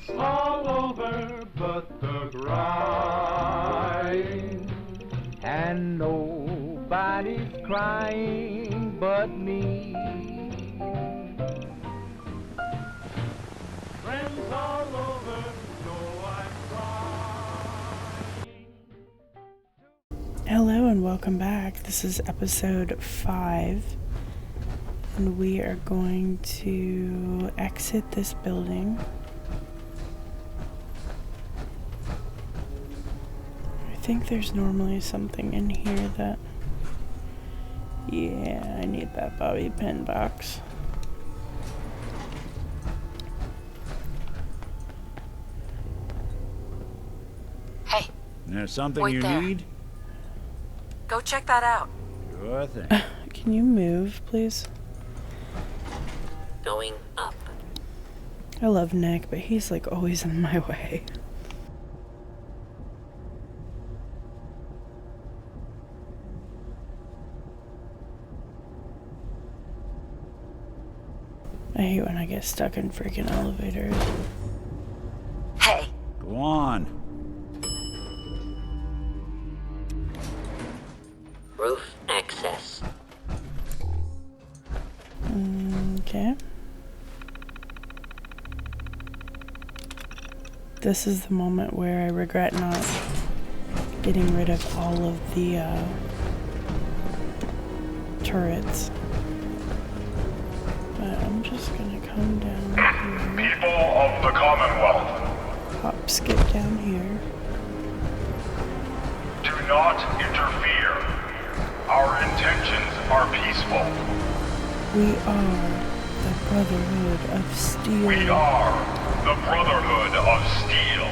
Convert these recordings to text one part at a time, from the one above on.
It's all over but the grind. And nobody's crying but me. Friends all over know I'm crying. Hello and welcome back. This is episode 5, and we are going to exit this building. I think there's normally something in here that... Yeah, I need that bobby pin box. Hey, There's something wait you there. need? Go check that out. Sure thing. Can you move, please? Going up. I love Nick, but he's like always in my way. I hate when I get stuck in freaking elevators. Hey, Go on. roof access. Okay. This is the moment where I regret not getting rid of all of the turrets. But I'm just gonna come down here, People of the Commonwealth, hop, skip down here. do not interfere. Our intentions are peaceful. We are the Brotherhood of Steel. We are the Brotherhood of Steel.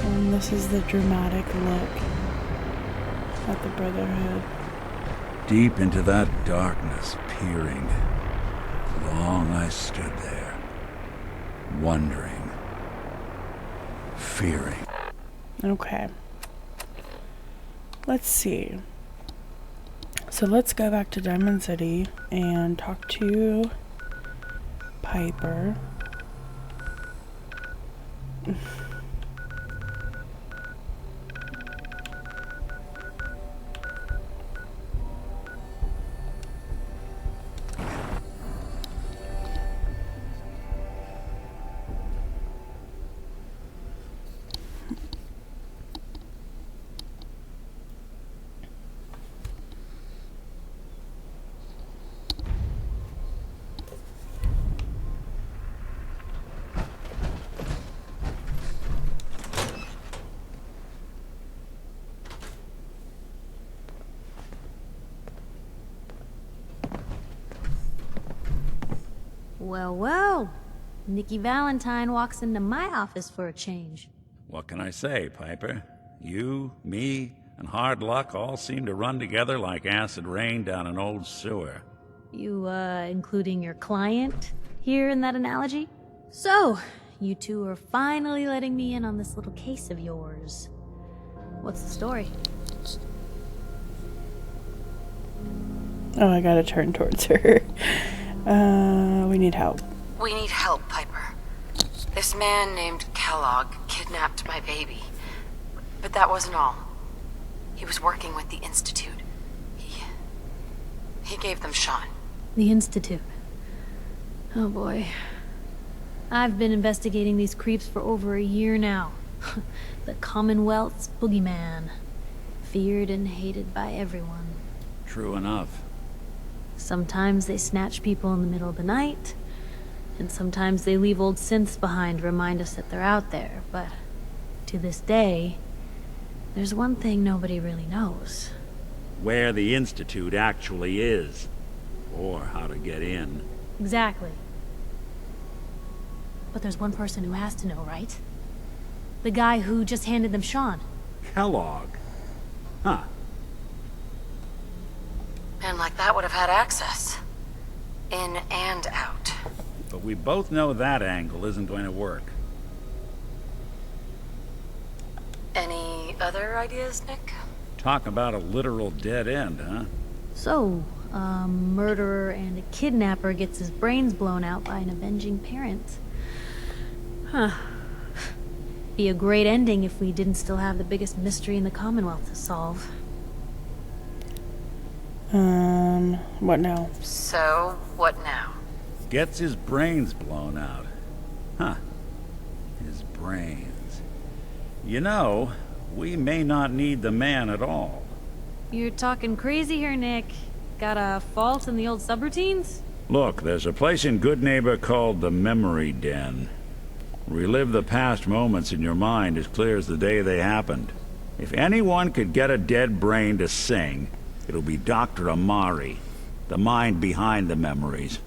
And this is the dramatic look at the Brotherhood. Deep into that darkness, peering. Long I stood there, wondering, fearing. Okay. Let's see. So let's go back to Diamond City and talk to Piper. Well, well. Nikki Valentine walks into my office for a change. What can I say, Piper? You, me, and hard luck all seem to run together like acid rain down an old sewer. You, including your client here in that analogy? So, you two are finally letting me in on this little case of yours. What's the story? Oh, I gotta turn towards her. We need help. We need help, Piper. This man named Kellogg kidnapped my baby. But that wasn't all. He was working with the Institute. He gave them Sean. The Institute. Oh boy. I've been investigating these creeps for over a year now. The Commonwealth's boogeyman. Feared and hated by everyone. True enough. Sometimes they snatch people in the middle of the night, and sometimes they leave old synths behind to remind us that they're out there, but to this day, there's one thing nobody really knows. Where the Institute actually is. Or how to get in. Exactly. But there's one person who has to know, right? The guy who just handed them Sean. Kellogg. Huh. Man like that would have had access. In and out. But we both know that angle isn't going to work. Any other ideas, Nick? Talk about a literal dead end, huh? So, A murderer and a kidnapper gets his brains blown out by an avenging parent. Huh. Be a great ending if we didn't still have the biggest mystery in the Commonwealth to solve. What now? So, what now? Gets his brains blown out. Huh. His brains. You know, we may not need the man at all. You're talking crazy here, Nick. Got a fault in the old subroutines? Look, there's a place in Good Neighbor called the Memory Den. Relive the past moments in your mind as clear as the day they happened. If anyone could get a dead brain to sing, it'll be Dr. Amari, the mind behind the memories.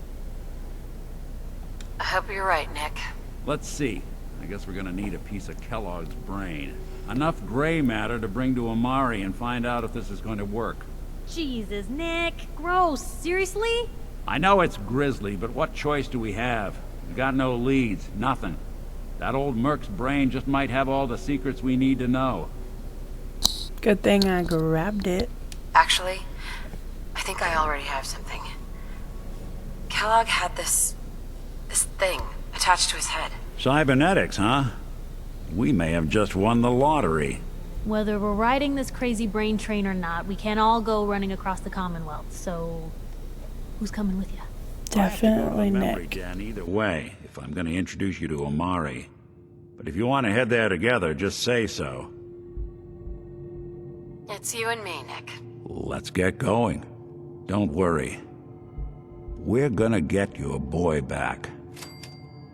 I hope you're right, Nick. Let's see. I guess we're gonna need a piece of Kellogg's brain. Enough gray matter to bring to Amari and find out if this is going to work. Jesus, Nick. Gross. Seriously? I know it's grisly, but what choice do we have? We got no leads, nothing. That old Merc's brain just might have all the secrets we need to know. Good thing I grabbed it. Actually, I think I already have something. Kellogg had this thing attached to his head. Cybernetics, huh? We may have just won the lottery. Whether we're riding this crazy brain train or not, we can't all go running across the Commonwealth, so... who's coming with you? Definitely Nick. Den either way, if I'm going to introduce you to Amari. But if you want to head there together, just say so. It's you and me, Nick. Let's get going. Don't worry. We're gonna get your boy back.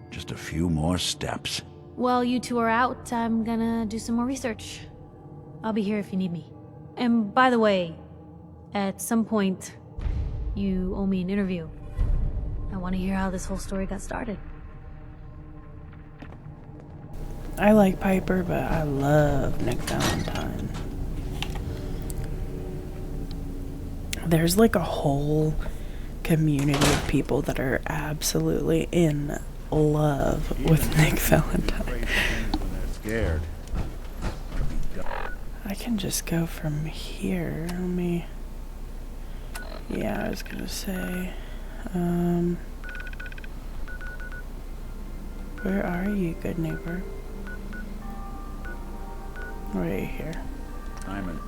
Just a few more steps. While you two are out, I'm gonna do some more research. I'll be here if you need me. And by the way, at some point, you owe me an interview. I want to hear how this whole story got started. I like Piper, but I love Nick Valentine. There's like a whole community of people that are absolutely in love with Nick Valentine. Scared. I can just go from here. Let me... Yeah, I was gonna say... Where are you, good neighbor? Right here. Simon.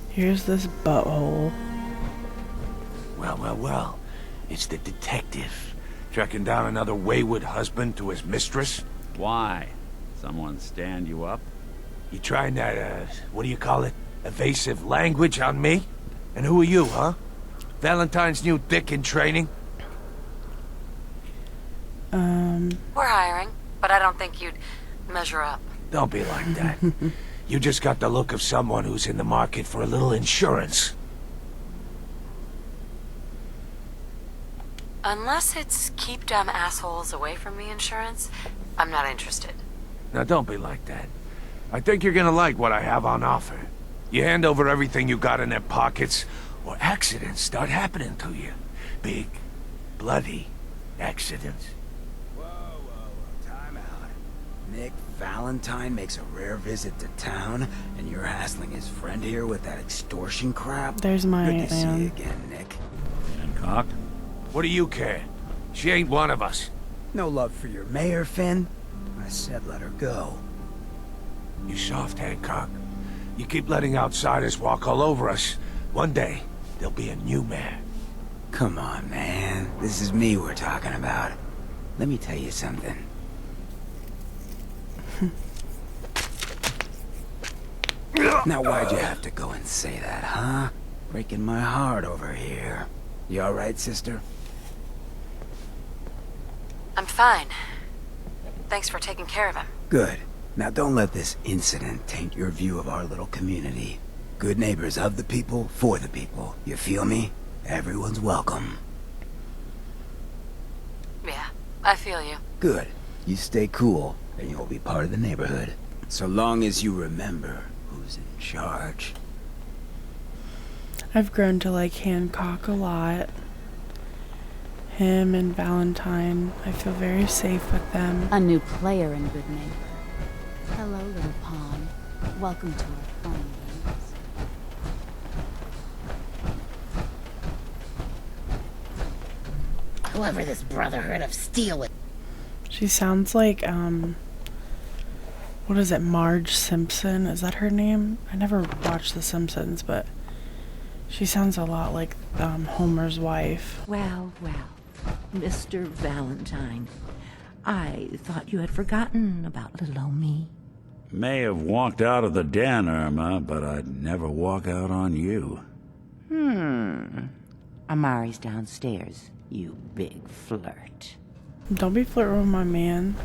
Here's this butthole. Well. It's the detective. Tracking down another wayward husband to his mistress. Why? Someone stand you up? You trying that, what do you call it? Evasive language on me? And who are you, huh? Valentine's new dick in training? We're hiring, but I don't think you'd measure up. Don't be like that. You just got the look of someone who's in the market for a little insurance. Unless it's keep dumb assholes away from me insurance, I'm not interested. Now don't be like that. I think you're gonna like what I have on offer. You hand over everything you got in their pockets, or accidents start happening to you. Big, bloody accidents. Whoa, time out. Nick Valentine makes a rare visit to town, and you're hassling his friend here with that extortion crap? There's my Good to see you again, Nick. Hancock? What do you care? She ain't one of us. No love for your mayor, Finn? I said let her go. You soft, Hancock. You keep letting outsiders walk all over us. One day, there'll be a new mayor. Come on, man. This is me we're talking about. Let me tell you something. Now why'd you have to go and say that, huh? Breaking my heart over here. You alright, sister? I'm fine. Thanks for taking care of him. Good. Now don't let this incident taint your view of our little community. Good neighbors of the people, for the people. You feel me? Everyone's welcome. Yeah, I feel you. Good. You stay cool, and you'll be part of the neighborhood. So long as you remember who's in charge. I've grown to like Hancock a lot. Him and Valentine. I feel very safe with them. A new player in Good Neighbor. Hello, little pawn. Welcome to our fun games. Whoever this Brotherhood of Steel is. She sounds like, what is it, Marge Simpson? Is that her name? I never watched The Simpsons, but she sounds a lot like Homer's wife. Well, Mr. Valentine, I thought you had forgotten about little old me. May have walked out of the den, Irma, but I'd never walk out on you. Amari's downstairs, you big flirt. Don't be flirting with my man.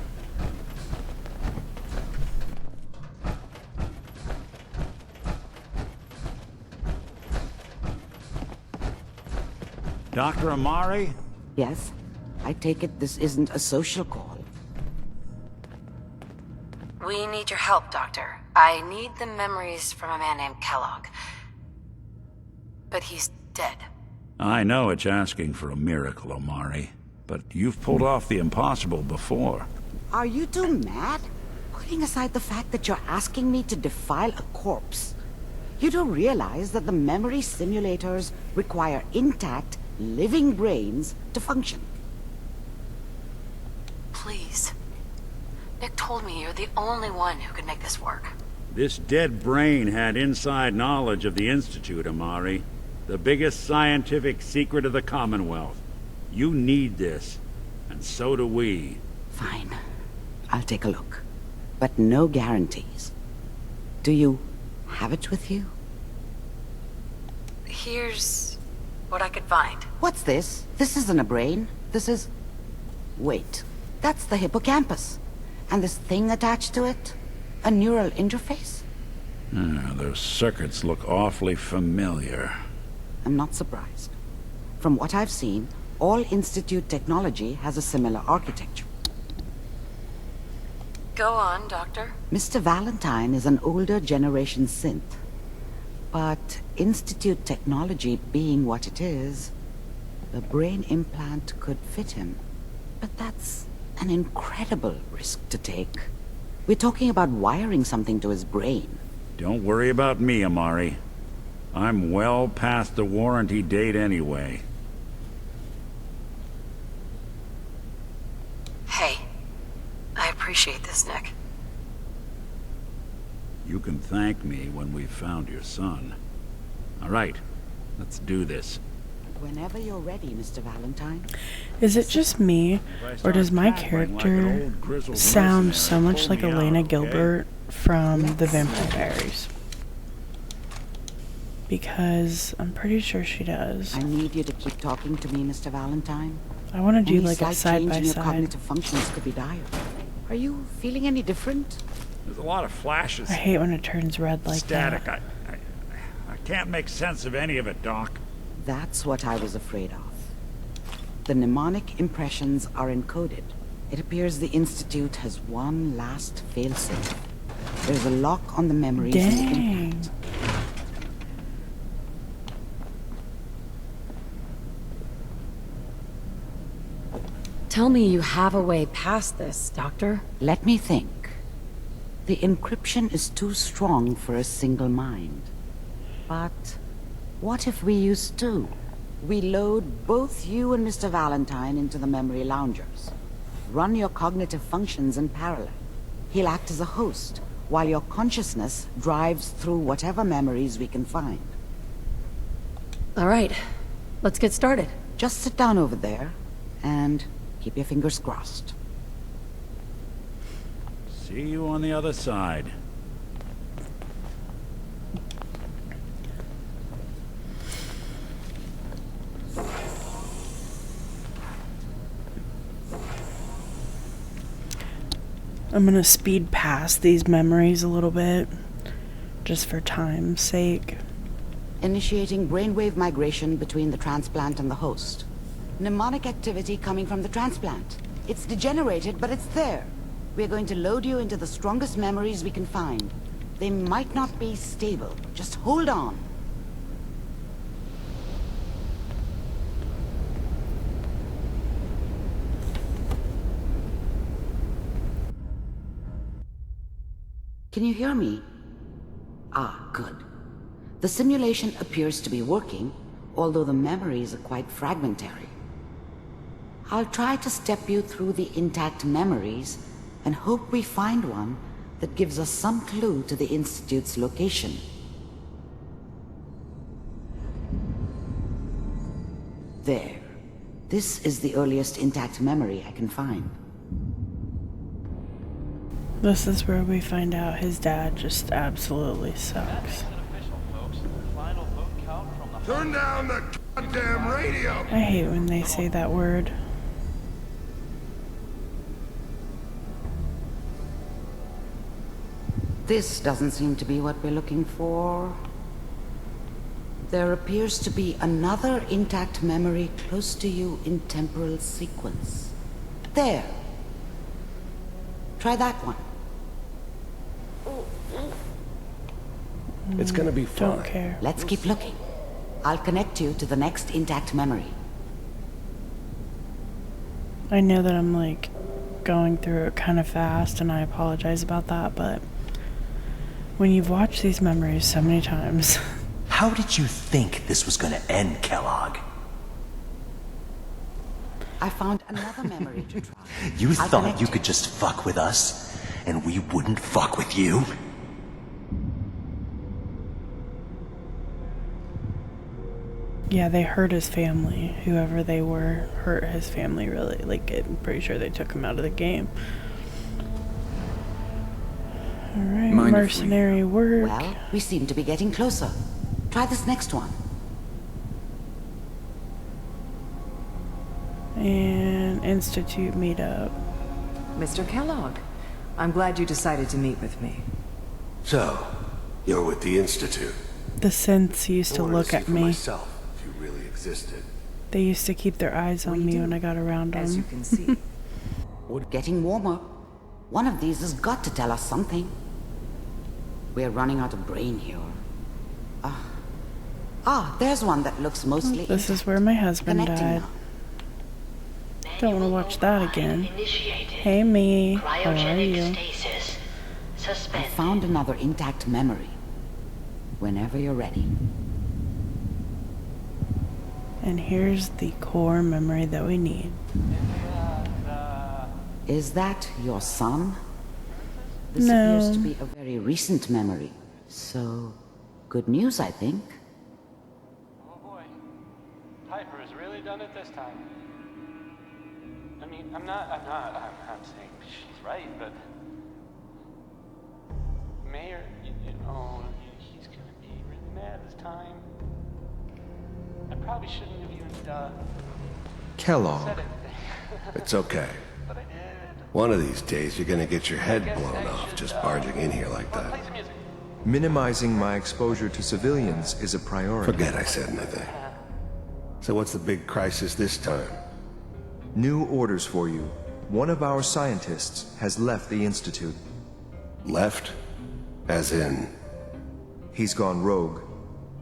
Dr. Amari? Yes? I take it this isn't a social call. We need your help, Doctor. I need the memories from a man named Kellogg. But he's dead. I know it's asking for a miracle, Amari, but you've pulled off the impossible before. Are you two mad? Putting aside the fact that you're asking me to defile a corpse, you do realize that the memory simulators require intact, living brains to function. Please. Nick told me you're the only one who could make this work. This dead brain had inside knowledge of the Institute, Amari. The biggest scientific secret of the Commonwealth. You need this, and so do we. Fine. I'll take a look. But no guarantees. Do you have it with you? Here's what I could find. What's this? This isn't a brain. This is... Wait. That's the hippocampus. And this thing attached to it? A neural interface? Those circuits look awfully familiar. I'm not surprised. From what I've seen, all Institute technology has a similar architecture. Go on, Doctor. Mr. Valentine is an older generation synth. But Institute technology being what it is, the brain implant could fit him. But that's an incredible risk to take. We're talking about wiring something to his brain. Don't worry about me, Amari. I'm well past the warranty date anyway. Hey, I appreciate this, Nick. You can thank me when we've found your son. All right, let's do this. Whenever you're ready, Mr. Valentine. Is it just me, or does my character sound so much like Elena Gilbert from The Vampire Diaries? Because I'm pretty sure she does. I need you to keep talking to me, Mr. Valentine. I want to do like a Any slight change in your side-by-side. cognitive functions could be dire. Are you feeling any different? There's a lot of flashes. I hate when it turns red like Static. that. I can't make sense of any of it, Doc. That's what I was afraid of. The mnemonic impressions are encoded. It appears the Institute has one last failsafe. There's a lock on the memories in the Dang. implant. Tell me you have a way past this, Doctor. Let me think. The encryption is too strong for a single mind. But what if we use two? We load both you and Mr. Valentine into the memory loungers. Run your cognitive functions in parallel. He'll act as a host, while your consciousness drives through whatever memories we can find. All right, let's get started. Just sit down over there, and keep your fingers crossed. See you on the other side. I'm gonna speed past these memories a little bit, just for time's sake. Initiating brainwave migration between the transplant and the host. Mnemonic activity coming from the transplant. It's degenerated, but it's there. We're going to load you into the strongest memories we can find. They might not be stable. Just hold on. Can you hear me? Ah, good. The simulation appears to be working, although the memories are quite fragmentary. I'll try to step you through the intact memories and hope we find one that gives us some clue to the Institute's location. There. This is the earliest intact memory I can find. This is where we find out his dad just absolutely sucks. Turn down the goddamn radio! I hate when they say that word. This doesn't seem to be what we're looking for. There appears to be another intact memory close to you in temporal sequence. There. Try that one. It's gonna be fine. Don't care. Let's keep looking. I'll connect you to the next intact memory. I know that I'm like going through it kind of fast, and I apologize about that, but when you've watched these memories so many times. How did you think this was gonna end, Kellogg? I found another memory to try. You I'll thought connect you could just fuck with us, and we wouldn't fuck with you? Yeah, they hurt his family. Whoever they were hurt his family really. Like, I'm pretty sure they took him out of the game. Alright, mercenary work. Well, we seem to be getting closer. Try this next one. And Institute meetup. Mr. Kellogg, I'm glad you decided to meet with me. So, you're with the Institute. The synths used to look at me. Myself, if you really existed. They used to keep their eyes on me when I got around them. As you can see. Getting warmer. One of these has got to tell us something. We're running out of brain here. There's one that looks mostly... This is where my husband died. Don't want to watch that again. Hey, me. How are you? I found another intact memory. Whenever you're ready. And here's the core memory that we need. Is that your son? This No. appears to be a very recent memory. So, good news, I think. Oh boy. Piper has really done it this time. I mean, I'm not saying she's right, but Mayor, he's gonna be really mad this time. I probably shouldn't have even, Kellogg. said anything. It's okay. But I did. One of these days, you're gonna get your head blown off just barging in here like that. Play some music. Minimizing my exposure to civilians is a priority. Forget I said anything. So what's the big crisis this time? New orders for you. One of our scientists has left the Institute. Left? As in? He's gone rogue.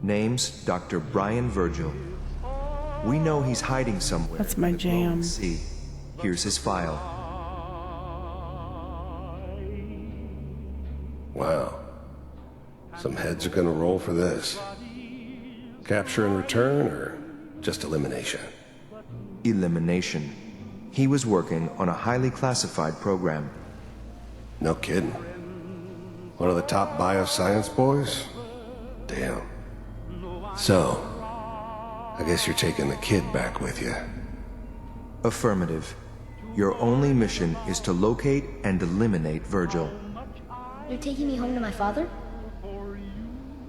Name's Dr. Brian Virgil. We know he's hiding somewhere. That's my jam. See, here's his file. Wow. Some heads are gonna roll for this. Capture and return, or just elimination? Elimination. He was working on a highly classified program. No kidding. One of the top bioscience boys? Damn. So, I guess you're taking the kid back with you. Affirmative. Your only mission is to locate and eliminate Virgil. You're taking me home to my father?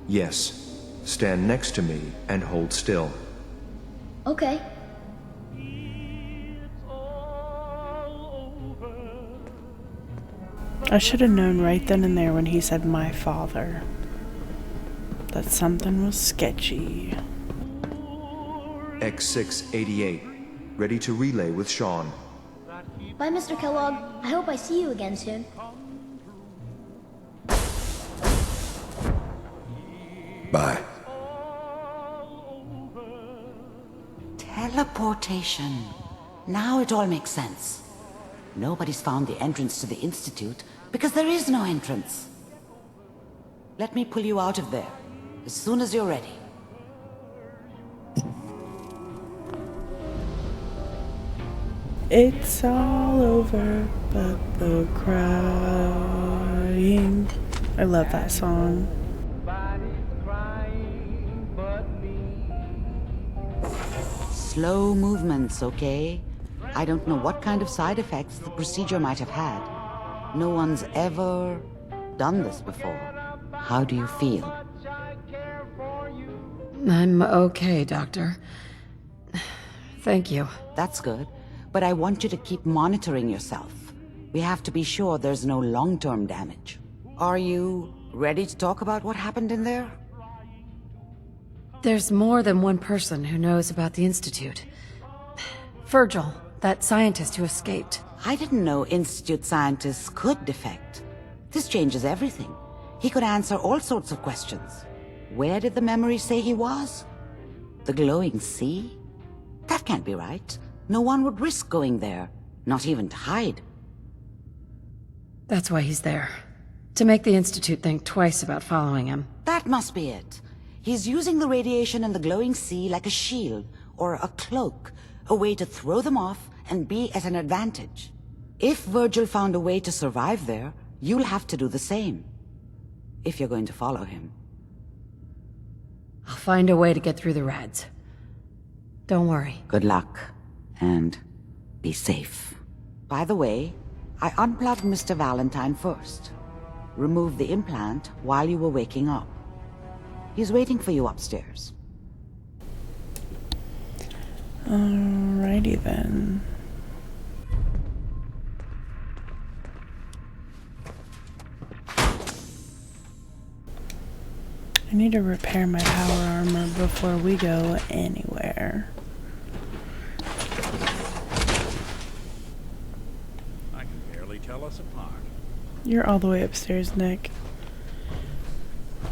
Yes. Stand next to me and hold still. Okay. I should have known right then and there when he said my father that something was sketchy. X688. Ready to relay with Sean. Bye, Mr. Kellogg. I hope I see you again soon. Bye. Teleportation. Now it all makes sense. Nobody's found the entrance to the Institute because there is no entrance. Let me pull you out of there as soon as you're ready. It's all over but the crying. I love that song. Slow movements, okay? I don't know what kind of side effects the procedure might have had. No one's ever done this before. How do you feel? I'm okay, Doctor. Thank you. That's good, but I want you to keep monitoring yourself. We have to be sure there's no long-term damage. Are you ready to talk about what happened in there? There's more than one person who knows about the Institute. Virgil, that scientist who escaped. I didn't know Institute scientists could defect. This changes everything. He could answer all sorts of questions. Where did the memory say he was? The glowing sea? That can't be right. No one would risk going there, not even to hide. That's why he's there. To make the Institute think twice about following him. That must be it. He's using the radiation in the glowing sea like a shield, or a cloak, a way to throw them off and be at an advantage. If Virgil found a way to survive there, you'll have to do the same. If you're going to follow him. I'll find a way to get through the rads. Don't worry. Good luck, and be safe. By the way, I unplugged Mr. Valentine first. Removed the implant while you were waking up. He's waiting for you upstairs. Alrighty then. I need to repair my power armor before we go anywhere. I can barely tell us apart. You're all the way upstairs, Nick.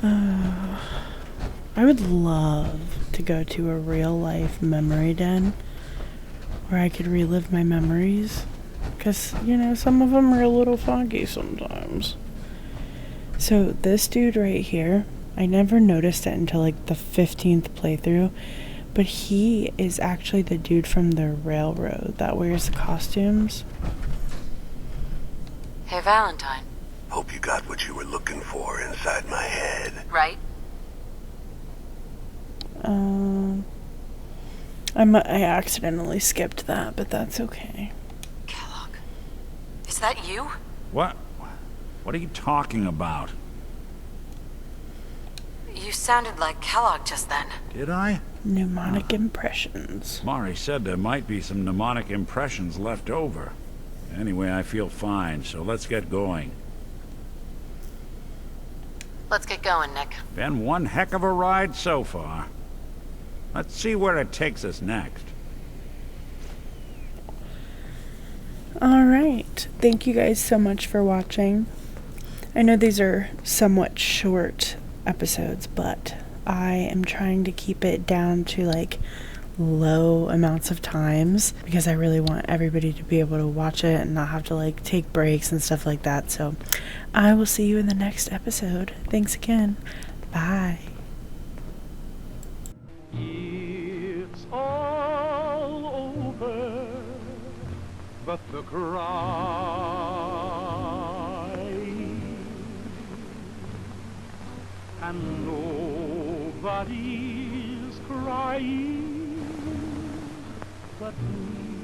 I would love to go to a real-life memory den where I could relive my memories. Because, you know, some of them are a little foggy sometimes. So this dude right here, I never noticed it until like the 15th playthrough, but he is actually the dude from the railroad that wears the costumes. Hey, Valentine. Hope you got what you were looking for inside my head. Right? I accidentally skipped that, but that's okay. Kellogg. Is that you? What? What are you talking about? You sounded like Kellogg just then. Did I? Mnemonic impressions. Mari said there might be some mnemonic impressions left over. Anyway, I feel fine, so let's get going. Let's get going, Nick. Been one heck of a ride so far. Let's see where it takes us next. Alright, thank you guys so much for watching. I know these are somewhat short episodes, but I am trying to keep it down to like low amounts of times because I really want everybody to be able to watch it and not have to like take breaks and stuff like that. So I will see you in the next episode. Thanks again. Bye. It's all over, but the crying, and nobody's crying but me.